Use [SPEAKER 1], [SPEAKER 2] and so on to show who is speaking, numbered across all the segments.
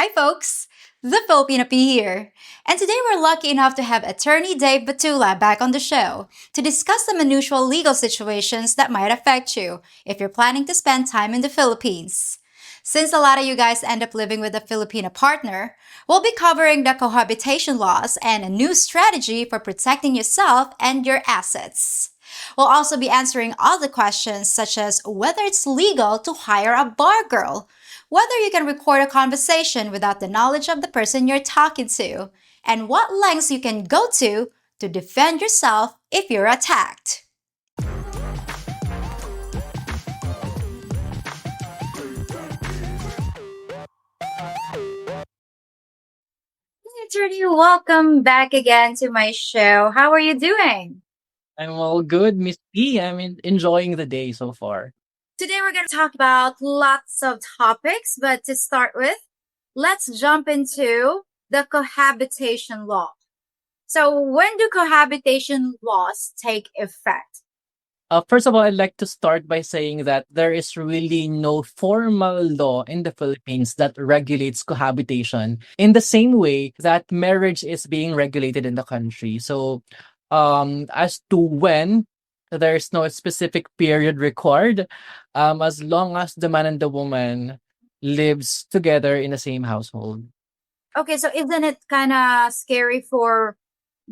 [SPEAKER 1] Hi, folks! The Filipina P here. And today we're lucky enough to have attorney Dave Batula back on the show to discuss some unusual legal situations that might affect you if you're planning to spend time in the Philippines. Since a lot of you guys end up living with a Filipina partner, we'll be covering the cohabitation laws and a new strategy for protecting yourself and your assets. We'll also be answering other questions such as whether it's legal to hire a bar girl, whether you can record a conversation without the knowledge of the person you're talking to, and what lengths you can go to defend yourself if you're attacked. Hey, attorney, welcome back again to my show. How are you doing?
[SPEAKER 2] I'm all good, Miss P. Enjoying the day so far.
[SPEAKER 1] Today we're going to talk about lots of topics, but to start with, let's jump into the cohabitation law. So, when do cohabitation laws take effect?
[SPEAKER 2] First of all, I'd like to start by saying that there is really no formal law in the Philippines that regulates cohabitation in the same way that marriage is being regulated in the country. So, as to when, there's no specific period required, as long as the man and the woman lives together in the same household.
[SPEAKER 1] Okay, so isn't it kind of scary for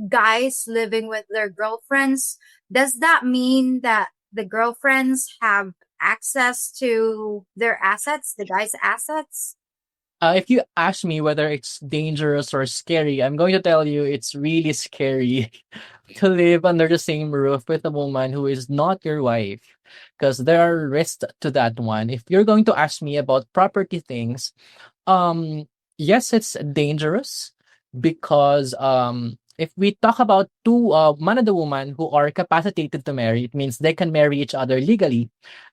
[SPEAKER 1] guys living with their girlfriends? Does that mean that the girlfriends have access to their assets, the guy's assets?
[SPEAKER 2] If you ask me whether it's dangerous or scary, I'm going to tell you it's really scary to live under the same roof with a woman who is not your wife, because there are risks to that one. If you're going to ask me about property things, um, yes, it's dangerous because if we talk about two man and a woman who are capacitated to marry, it means they can marry each other legally,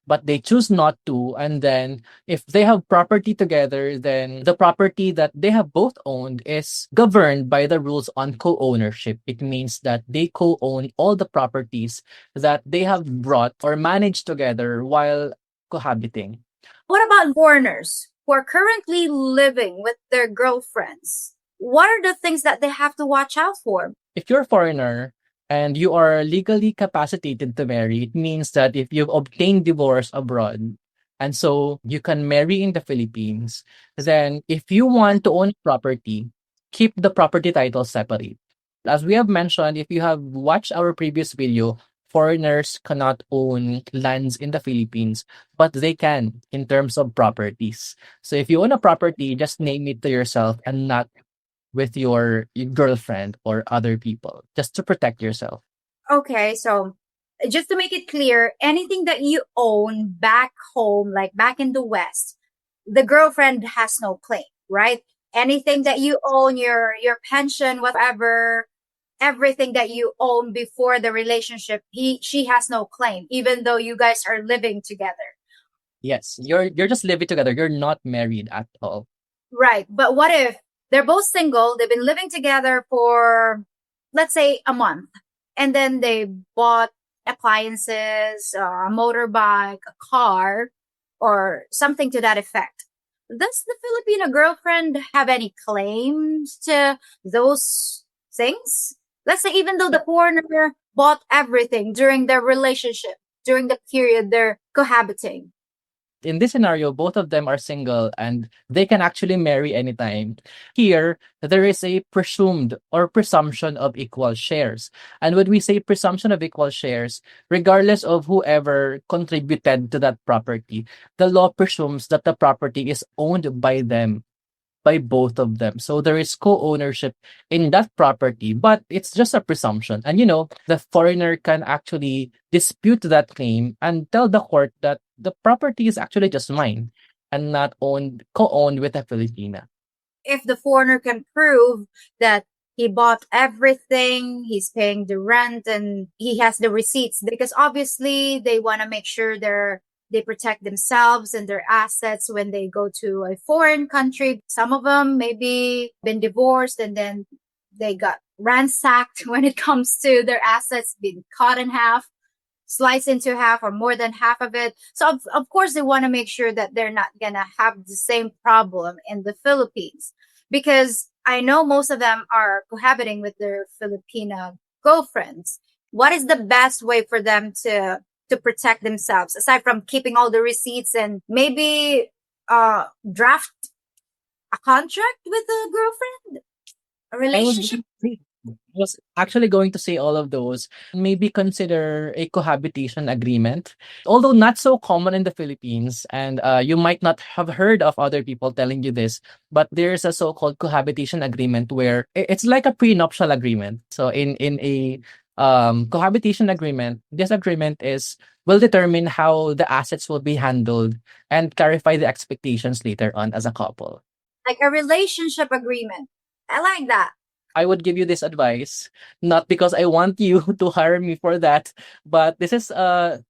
[SPEAKER 2] but they choose not to. And then if they have property together, then the property that they have both owned is governed by the rules on co-ownership. It means that they co-own all the properties that they have brought or managed together while cohabiting.
[SPEAKER 1] What about foreigners who are currently living with their girlfriends? What are the things that they have to watch out for?
[SPEAKER 2] If you're a foreigner and you are legally capacitated to marry, it means that if you've obtained divorce abroad, and so you can marry in the Philippines, then if you want to own property, keep the property title separate. As we have mentioned, if you have watched our previous video, foreigners cannot own lands in the Philippines, but they can in terms of properties. So if you own a property, just name it to yourself and not with your girlfriend or other people, just to protect yourself.
[SPEAKER 1] Okay, so just to make it clear, anything that you own back home, like back in the West, the girlfriend has no claim, right? Anything that you own, your pension, whatever, everything that you own before the relationship, she has no claim, even though you guys are living together.
[SPEAKER 2] Yes, you're just living together. You're not married at all.
[SPEAKER 1] Right. But what if they're both single, they've been living together for, let's say, a month, and then they bought appliances, a motorbike, a car, or something to that effect? Does the Filipino girlfriend have any claims to those things? Let's say, even though the foreigner bought everything during their relationship, during the period they're cohabiting.
[SPEAKER 2] In this scenario, both of them are single and they can actually marry anytime. Here, there is a presumed or presumption of equal shares. And when we say presumption of equal shares, regardless of whoever contributed to that property, the law presumes that the property is owned by them, by both of them. So there is co-ownership in that property, but it's just a presumption. And the foreigner can actually dispute that claim and tell the court that the property is actually just mine and not co-owned with a Filipina.
[SPEAKER 1] If the foreigner can prove that he bought everything, he's paying the rent, and he has the receipts, because obviously they want to make sure they protect themselves and their assets when they go to a foreign country. Some of them maybe been divorced and then they got ransacked when it comes to their assets being cut in half. slice into half or more than half of it. So of course they want to make sure that they're not gonna have the same problem in the Philippines, because I know most of them are cohabiting with their Filipina girlfriends. What is the best way for them to protect themselves aside from keeping all the receipts and maybe draft a contract with a girlfriend, a
[SPEAKER 2] I was
[SPEAKER 1] relationship?
[SPEAKER 2] was actually going to say all of those. Maybe consider a cohabitation agreement. Although not so common in the Philippines, and you might not have heard of other people telling you this, but there's a so-called cohabitation agreement where it's like a prenuptial agreement. So in a cohabitation agreement, this agreement will determine how the assets will be handled and clarify the expectations later on as a couple.
[SPEAKER 1] Like a relationship agreement. I like that.
[SPEAKER 2] I would give you this advice, not because I want you to hire me for that, but this is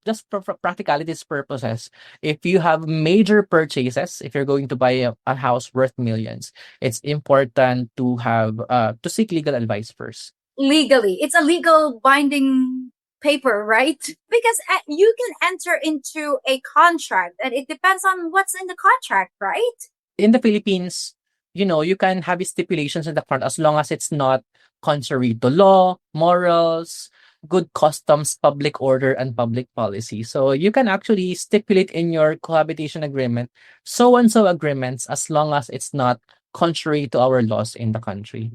[SPEAKER 2] just for practicalities purposes. If you have major purchases, if you're going to buy a house worth millions, it's important to have to seek legal advice first.
[SPEAKER 1] Legally, it's a legal binding paper, right? Because you can enter into a contract and it depends on what's in the contract, right?
[SPEAKER 2] In the Philippines, you can have stipulations in the front as long as it's not contrary to law, morals, good customs, public order, and public policy. So you can actually stipulate in your cohabitation agreement so and so agreements as long as it's not contrary to our laws in the country.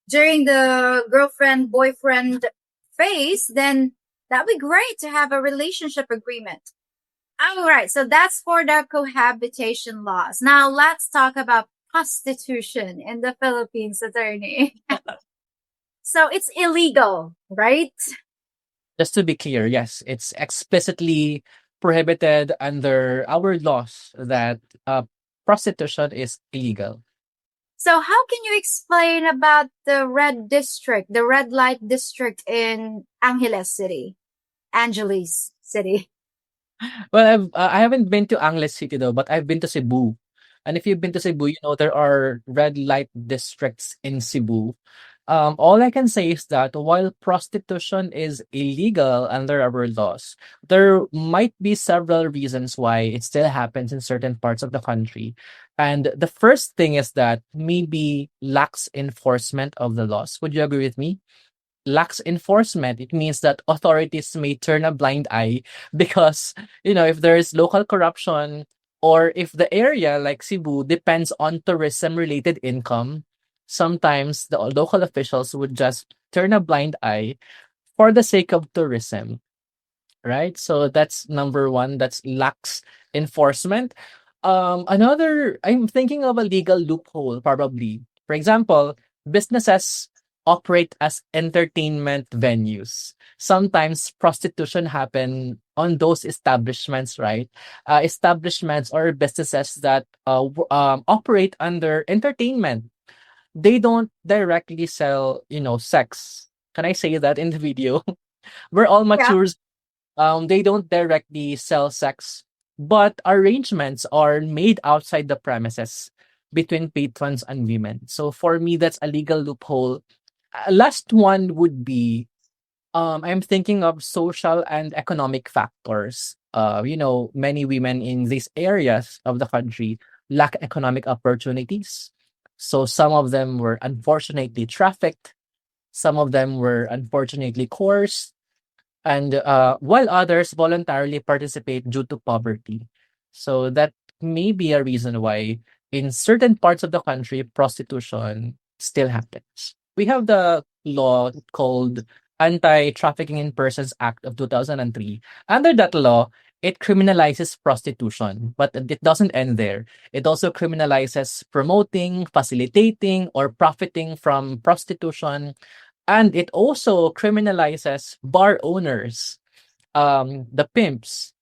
[SPEAKER 1] During the girlfriend boyfriend phase, then that'd be great to have a relationship agreement. All right, so that's for the cohabitation laws. Now let's talk about prostitution in the Philippines, attorney. So it's illegal, right?
[SPEAKER 2] Just to be clear, yes, it's explicitly prohibited under our laws that prostitution is illegal.
[SPEAKER 1] So how can you explain about the red district, the red light district in Angeles City?
[SPEAKER 2] Well, I haven't been to Angeles City though, but I've been to Cebu. And if you've been to Cebu, there are red light districts in Cebu. All I can say is that while prostitution is illegal under our laws, there might be several reasons why it still happens in certain parts of the country. And the first thing is that maybe lax enforcement of the laws. Would you agree with me? Lax enforcement, it means that authorities may turn a blind eye because, if there is local corruption or if the area like Cebu depends on tourism related income, sometimes the local officials would just turn a blind eye for the sake of tourism, right? So that's number one, that's lax enforcement. Another, I'm thinking of a legal loophole, probably. For example, businesses operate as entertainment venues. Sometimes prostitution happen on those establishments, right? Establishments or businesses that operate under entertainment. They don't directly sell, sex. Can I say that in the video? We're all
[SPEAKER 1] Yeah.
[SPEAKER 2] mature. They don't directly sell sex, but arrangements are made outside the premises between patrons and women. So for me, that's a legal loophole. Last one would be, I'm thinking of social and economic factors. Many women in these areas of the country lack economic opportunities. So some of them were unfortunately trafficked. Some of them were unfortunately coerced, and while others voluntarily participate due to poverty. So that may be a reason why in certain parts of the country prostitution still happens. We have the law called Anti-Trafficking in Persons Act of 2003. Under that law, it criminalizes prostitution, but it doesn't end there. It also criminalizes promoting, facilitating, or profiting from prostitution, and it also criminalizes bar owners, the pimps,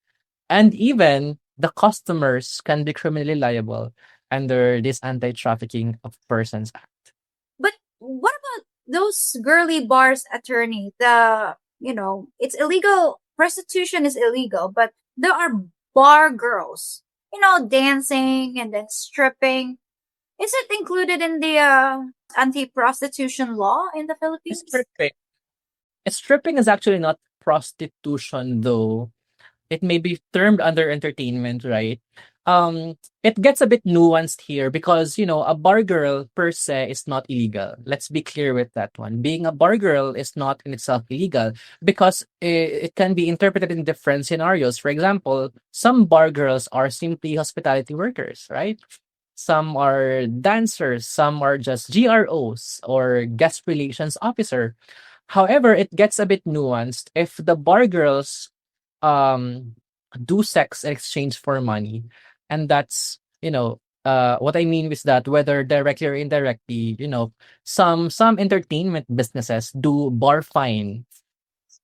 [SPEAKER 2] and even the customers can be criminally liable under this Anti-Trafficking of Persons Act.
[SPEAKER 1] But what about those girly bars, attorney? It's illegal. Prostitution is illegal, but there are bar girls, dancing and then stripping. Is it included in the anti-prostitution law in the
[SPEAKER 2] It's
[SPEAKER 1] Philippines?
[SPEAKER 2] perfect. Stripping is actually not prostitution, though. It may be termed under entertainment, right? It gets a bit nuanced here because, a bar girl per se is not illegal. Let's be clear with that one. Being a bar girl is not in itself illegal because it can be interpreted in different scenarios. For example, some bar girls are simply hospitality workers, right? Some are dancers, some are just GROs or guest relations officer. However, it gets a bit nuanced if the bar girls um do sex in exchange for money, and that's what I mean is that whether directly or indirectly, some entertainment businesses do bar fine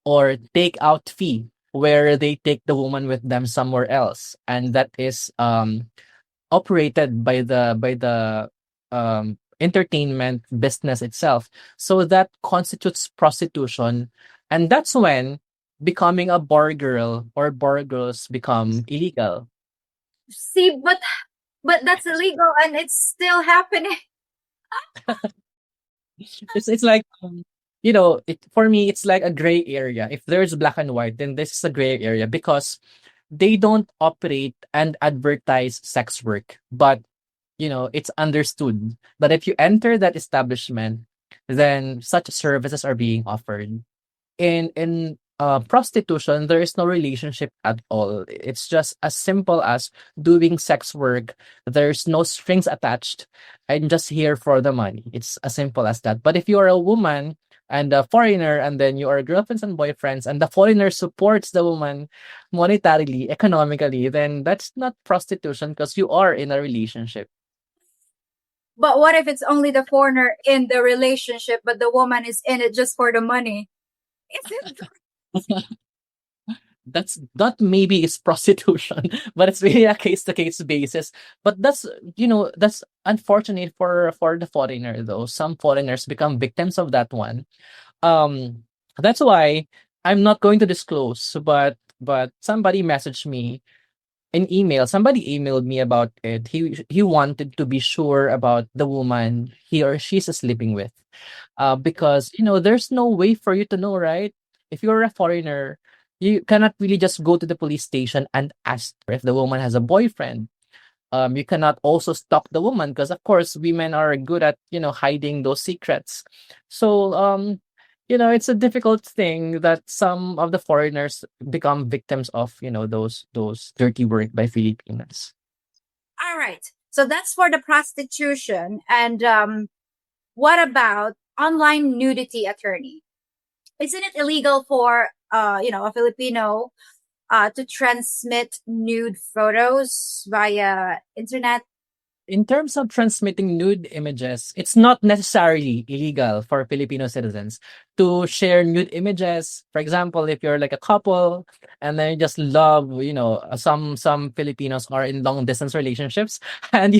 [SPEAKER 2] or take out fee where they take the woman with them somewhere else, and that is operated by the entertainment business itself. So that constitutes prostitution, and that's when becoming a bar girl or bar girls become illegal.
[SPEAKER 1] See, but that's illegal and it's still happening.
[SPEAKER 2] It's like for me it's like a gray area. If there's black and white, then this is a gray area because they don't operate and advertise sex work, but it's understood that if you enter that establishment, then such services are being offered. In prostitution, there is no relationship at all. It's just as simple as doing sex work. There's no strings attached. I'm just here for the money. It's as simple as that. But if you are a woman and a foreigner, and then you are girlfriends and boyfriends, and the foreigner supports the woman monetarily, economically, then that's not prostitution because you are in a relationship.
[SPEAKER 1] But what if it's only the foreigner in the relationship, but the woman is in it just for the money? Is it?
[SPEAKER 2] That's not maybe it's prostitution, but it's really a case to case basis. But that's unfortunate for the foreigner though. Some foreigners become victims of that one. Um that's why I'm not going to disclose, but somebody messaged me in email. Somebody emailed me about it. He wanted to be sure about the woman he or she's sleeping with. Because there's no way for you to know, right? If you're a foreigner, you cannot really just go to the police station and ask her if the woman has a boyfriend. You cannot also stalk the woman because, of course, women are good at hiding those secrets. So it's a difficult thing that some of the foreigners become victims of those dirty work by Filipinas.
[SPEAKER 1] All right. So that's for the prostitution. And what about online nudity, attorney? Isn't it illegal for a Filipino to transmit nude photos via internet?
[SPEAKER 2] In terms of transmitting nude images, it's not necessarily illegal for Filipino citizens to share nude images. For example, if you're like a couple and then you just love, some Filipinos are in long distance relationships, and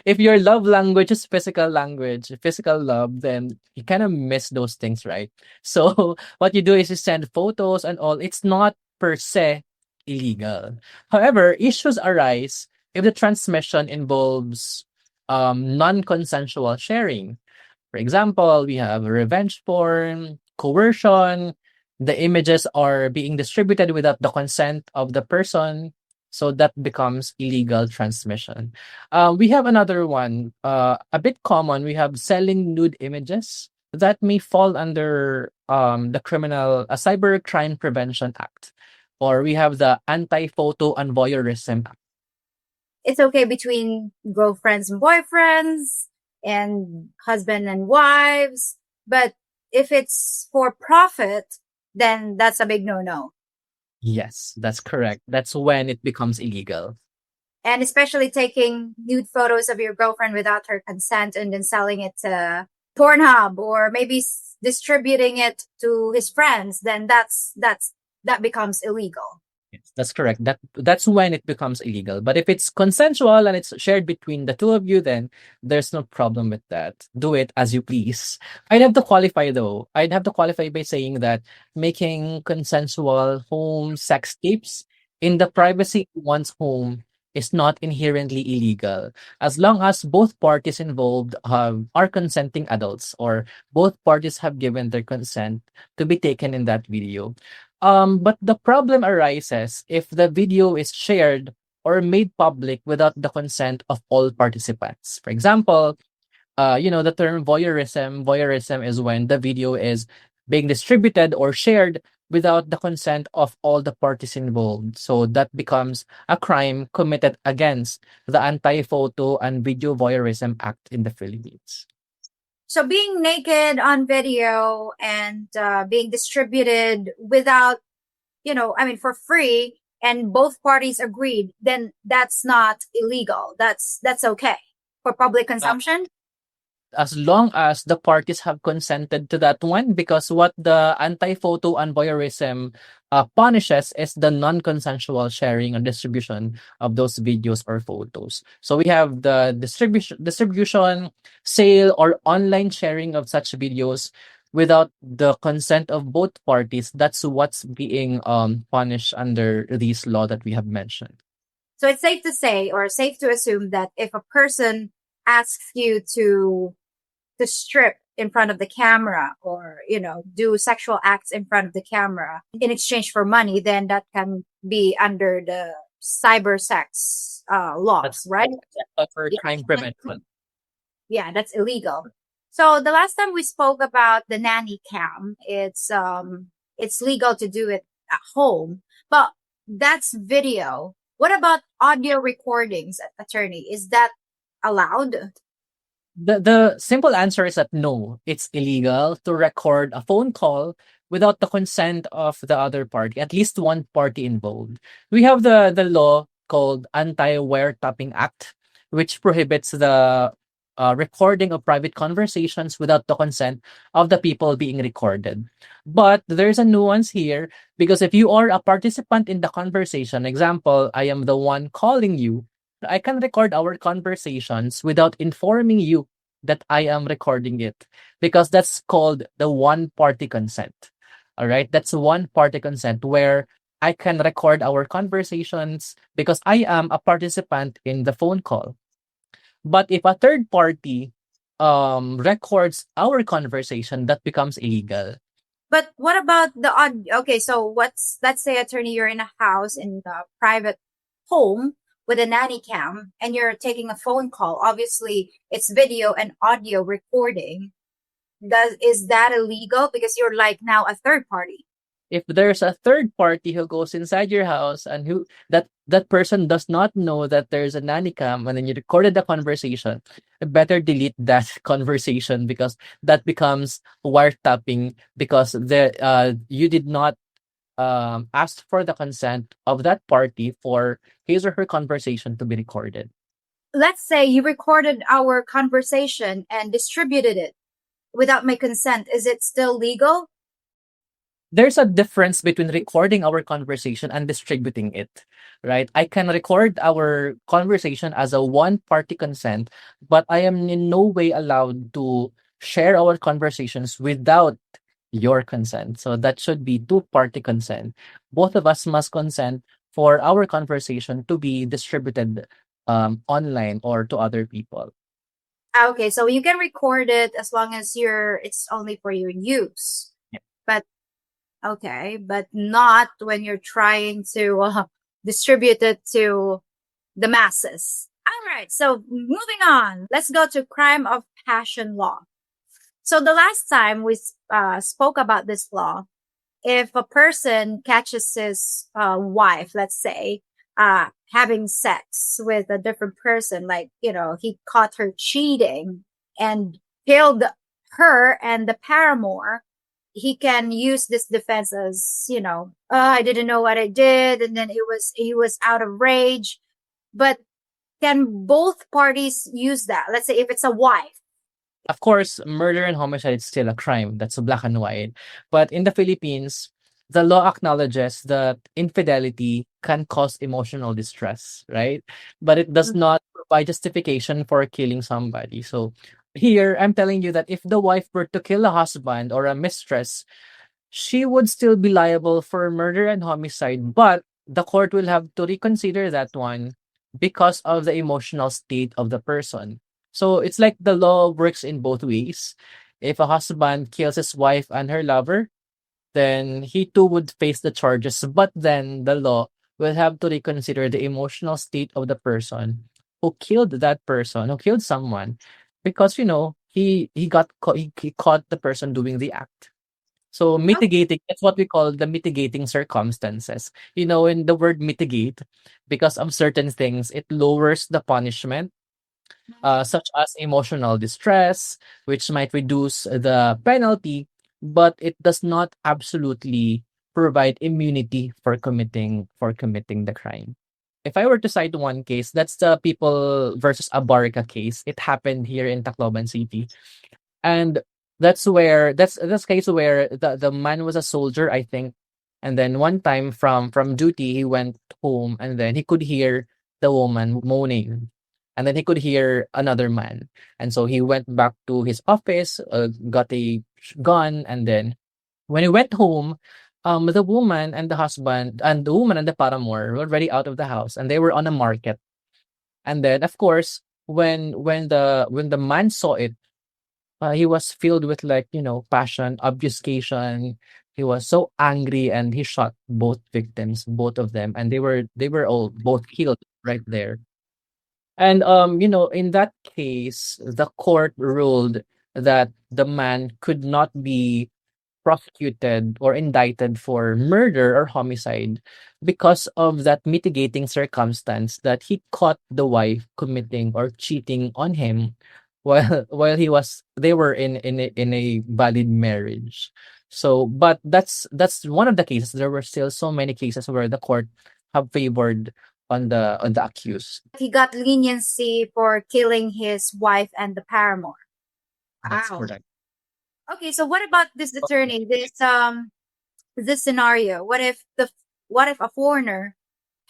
[SPEAKER 2] if your love language is physical language, physical love, then you kind of miss those things, right? So what you do is you send photos and all. It's not per se illegal. However, issues arise if the transmission involves non-consensual sharing. For example, we have revenge porn, coercion, the images are being distributed without the consent of the person, so that becomes illegal transmission. We have another one, a bit common. We have selling nude images that may fall under the criminal cyber crime prevention act, or we have the anti-photo and voyeurism.
[SPEAKER 1] It's okay between girlfriends and boyfriends and husband and wives. But if it's for profit, then that's a big no-no.
[SPEAKER 2] Yes, that's correct. That's when it becomes illegal.
[SPEAKER 1] And especially taking nude photos of your girlfriend without her consent and then selling it to Pornhub or maybe distributing it to his friends, then that becomes illegal.
[SPEAKER 2] Yes, that's correct. That's when it becomes illegal. But if it's consensual and it's shared between the two of you, then there's no problem with that. Do it as you please. I'd have to qualify though. I'd have to qualify by saying that making consensual home sex tapes in the privacy of one's home is not inherently illegal as long as both parties involved are consenting adults, or both parties have given their consent to be taken in that video. But the problem arises if the video is shared or made public without the consent of all participants. For example, the term voyeurism is when the video is being distributed or shared without the consent of all the parties involved. So that becomes a crime committed against the Anti-Photo and Video Voyeurism Act in the Philippines.
[SPEAKER 1] So being naked on video and being distributed without, for free, and both parties agreed, then that's not illegal. That's okay for public consumption.
[SPEAKER 2] As long as the parties have consented to that one, because what the anti-photo and voyeurism punishes is the non-consensual sharing and distribution of those videos or photos. So we have the distribution, sale, or online sharing of such videos without the consent of both parties. That's what's being punished under this law that we have mentioned.
[SPEAKER 1] So it's safe to say, or safe to assume, that if a person asks you to strip in front of the camera, or do sexual acts in front of the camera in exchange for money, then that can be under the cyber sex laws. That's right.
[SPEAKER 2] For crime prevention.
[SPEAKER 1] Yeah, that's illegal. So the last time we spoke about the nanny cam, it's legal to do it at home, but that's video. What about audio recordings, attorney? Is that allowed?
[SPEAKER 2] The simple answer is that no, it's illegal to record a phone call without the consent of the other party, at least one party involved. We have the law called Anti-Wiretapping Act, which prohibits the recording of private conversations without the consent of the people being recorded. But there's a nuance here, because if you are a participant in the conversation, example, I am the one calling you, I can record our conversations without informing you that I am recording it, because that's called the one party consent. All right. That's one party consent where I can record our conversations because I am a participant in the phone call. But if a third party records our conversation, that becomes illegal.
[SPEAKER 1] But what about the okay, so let's say, attorney, you're in a house, in a private home with a nanny cam, and you're taking a phone call. Obviously, it's video and audio recording. Is that illegal? Because you're like now a third party.
[SPEAKER 2] If there's a third party who goes inside your house and who that person does not know that there's a nanny cam, and then you recorded the conversation, better delete that conversation, because that becomes wiretapping, because you did not asked for the consent of that party for his or her conversation to be recorded.
[SPEAKER 1] Let's say you recorded our conversation and distributed it without my consent. Is it still legal?
[SPEAKER 2] There's a difference between recording our conversation and distributing it, right? I can record our conversation as a one-party consent, but I am in no way allowed to share our conversations without your consent. So that should be two-party consent. Both of us must consent for our conversation to be distributed online or to other people.
[SPEAKER 1] Okay, so you can record it as long as it's only for your use.
[SPEAKER 2] Yeah.
[SPEAKER 1] But okay, but not when you're trying to distribute it to the masses. All right, so moving on, let's go to crime of passion law. So the last time we spoke about this law, if a person catches his wife, let's say, having sex with a different person, like, he caught her cheating and killed her and the paramour, he can use this defense as, I didn't know what I did, and then he was out of rage. But can both parties use that? Let's say if it's a wife.
[SPEAKER 2] Of course, murder and homicide is still a crime. That's black and white. But in the Philippines, the law acknowledges that infidelity can cause emotional distress, right? But it does not provide justification for killing somebody. So here, I'm telling you that if the wife were to kill a husband or a mistress, she would still be liable for murder and homicide, but the court will have to reconsider that one because of the emotional state of the person. So it's like the law works in both ways. If a husband kills his wife and her lover, then he too would face the charges. But then the law will have to reconsider the emotional state of the person who killed that person, who killed someone, because he caught the person doing the act. So mitigating, that's what we call the mitigating circumstances. In the word mitigate, because of certain things, it lowers the punishment, such as emotional distress, which might reduce the penalty, but it does not absolutely provide immunity for committing the crime. If I were to cite one case, that's the People versus Abarca case. It happened here in Tacloban City, and that's case where the man was a soldier, I think, and then one time from duty he went home, and then he could hear the woman moaning, and then he could hear another man, and so he went back to his office, got a gun, and then when he went home, the woman and the paramour were already out of the house, and they were on a market. And then of course, when the man saw it, he was filled with, like, passion, obfuscation. He was so angry, and he shot both victims, both of them, and they were all both killed right there. And in that case, the court ruled that the man could not be prosecuted or indicted for murder or homicide because of that mitigating circumstance that he caught the wife committing or cheating on him while they were in a valid marriage. So, but that's one of the cases. There were still so many cases where the court have favored on the accused.
[SPEAKER 1] He got leniency for killing his wife and the paramour.
[SPEAKER 2] That's
[SPEAKER 1] Wow.
[SPEAKER 2] correct.
[SPEAKER 1] Okay, so what about this attorney? This scenario. What if a foreigner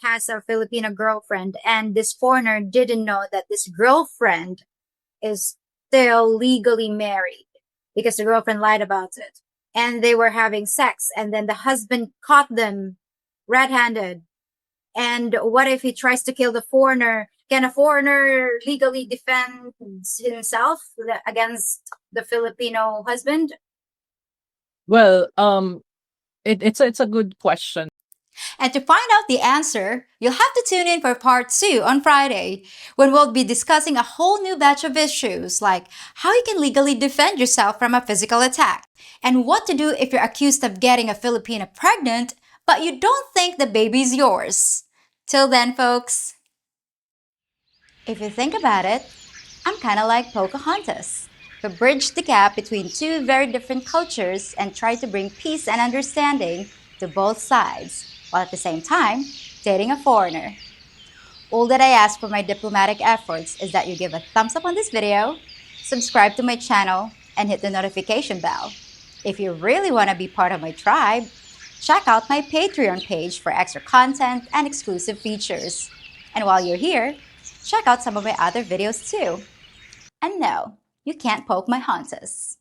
[SPEAKER 1] has a Filipino girlfriend and this foreigner didn't know that this girlfriend is still legally married because the girlfriend lied about it. And they were having sex, and then the husband caught them red-handed. And what if he tries to kill the foreigner? Can a foreigner legally defend himself against the Filipino husband?
[SPEAKER 2] Well, it's a good question.
[SPEAKER 1] And to find out the answer, you'll have to tune in for part 2 on Friday, when we'll be discussing a whole new batch of issues like how you can legally defend yourself from a physical attack, and what to do if you're accused of getting a Filipina pregnant, but you don't think the baby's yours. Till then, folks. If you think about it, I'm kind of like Pocahontas, who bridged the gap between two very different cultures and tried to bring peace and understanding to both sides, while at the same time dating a foreigner. All that I ask for my diplomatic efforts is that you give a thumbs up on this video, subscribe to my channel, and hit the notification bell. If you really want to be part of my tribe, check out my Patreon page for extra content and exclusive features. And while you're here, check out some of my other videos too. And no, you can't poke my hunters.